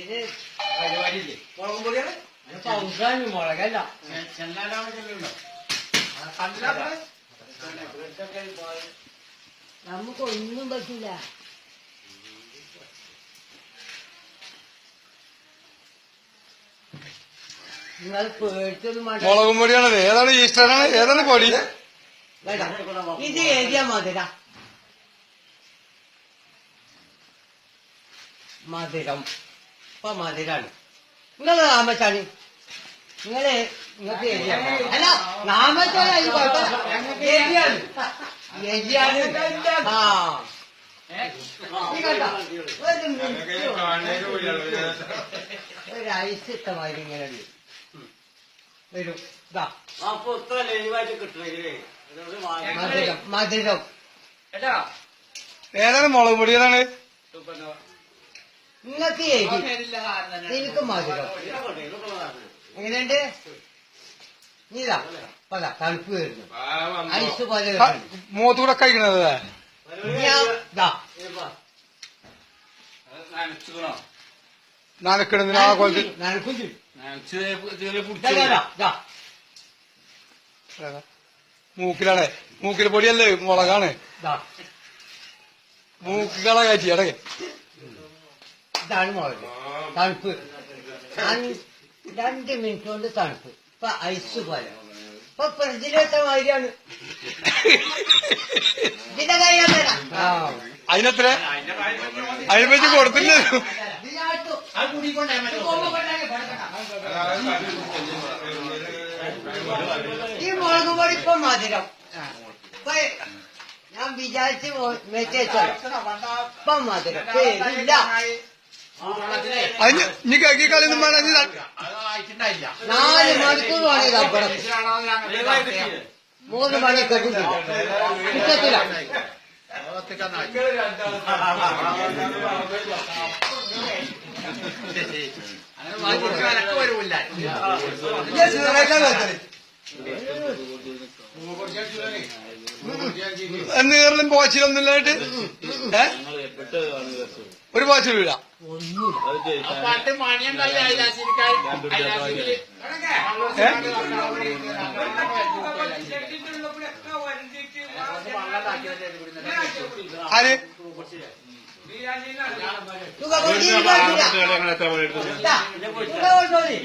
ഇതിന് പരിപാടിയില്ലേ? മുളകും പൊടിയാണ് പൗഡറാണ്, മുളകല്ല. നമുക്കൊന്നും പറ്റില്ല. നിങ്ങൾ പേടിച്ചൊന്നും മുളകും പൊടിയാണത്. ഏതാണ് ഈസ്റ്ററാണ്? ഏതാണ് പൊടി? ഇത് ഏരിയ മധുര മധുരം. ഇപ്പൊ മധുരാണ്. നിങ്ങൾ നാമച്ചാണ്. നിങ്ങൾക്ക് ഏരിയ അല്ല, നാമച്ചാണ്. അതിന് കുഴപ്പമില്ല. ഏരിയാണ്. ഏരിയാണ്. ആ ഒരു ഐസ് ഇട്ടമാതിരി ഇങ്ങനെ വരും. മധുരം മധുരം. ഏതാണ് മുളക് പൊടി? ഏതാണ്? നിങ്ങൾക്ക് എനിക്ക് മധുരം. എങ്ങനെയുണ്ട്? ഇതാ പല തണുപ്പ് വരുന്നു. ഐസ് പോലെ മൂത്തൂടെ കഴിക്കണത്. നനക്കിടുന്ന ആ കൊല്ലം മൂക്കിലാണ്. മൂക്കിൽ പൊടിയല്ലേ, മുളകാണ്. മൂക്കുകളെ കയറ്റി ഇടകെ. ഇതാണ് മുളക്. തണുപ്പ് 2 മിനിറ്റ് കൊണ്ട് തണുപ്പ്. ഇപ്പൊ ഐസ് പോലെ. ഇപ്പൊ ഫ്രിഡ്ജിലെത്ത മാതിരിയാണ്. ഇതിന്റെ കഴിയാൻ തരാം. അതിനെത്ര? അതിനെ പറ്റി കൊടുത്തില്ല. ഈ മുളക് പൊടി ഇപ്പൊ മധുരം. ഇപ്പൊ ഞാൻ വിചാരിച്ച് വെച്ചോ. ഇപ്പൊ മധുരം ഇല്ല. അതിന് ഇനി കക്കി കളിയൊന്നും വേണം. 4 മണിക്കൂർ വേണേ കപ്പടം. 3 മണിയൊക്കെ കിട്ടത്തില്ല. നീറിലും പോച്ചിലൊന്നുമില്ലായിട്ട് ഒരു പോച്ചിലില്ല. ആര് കൊടുത്തോളി.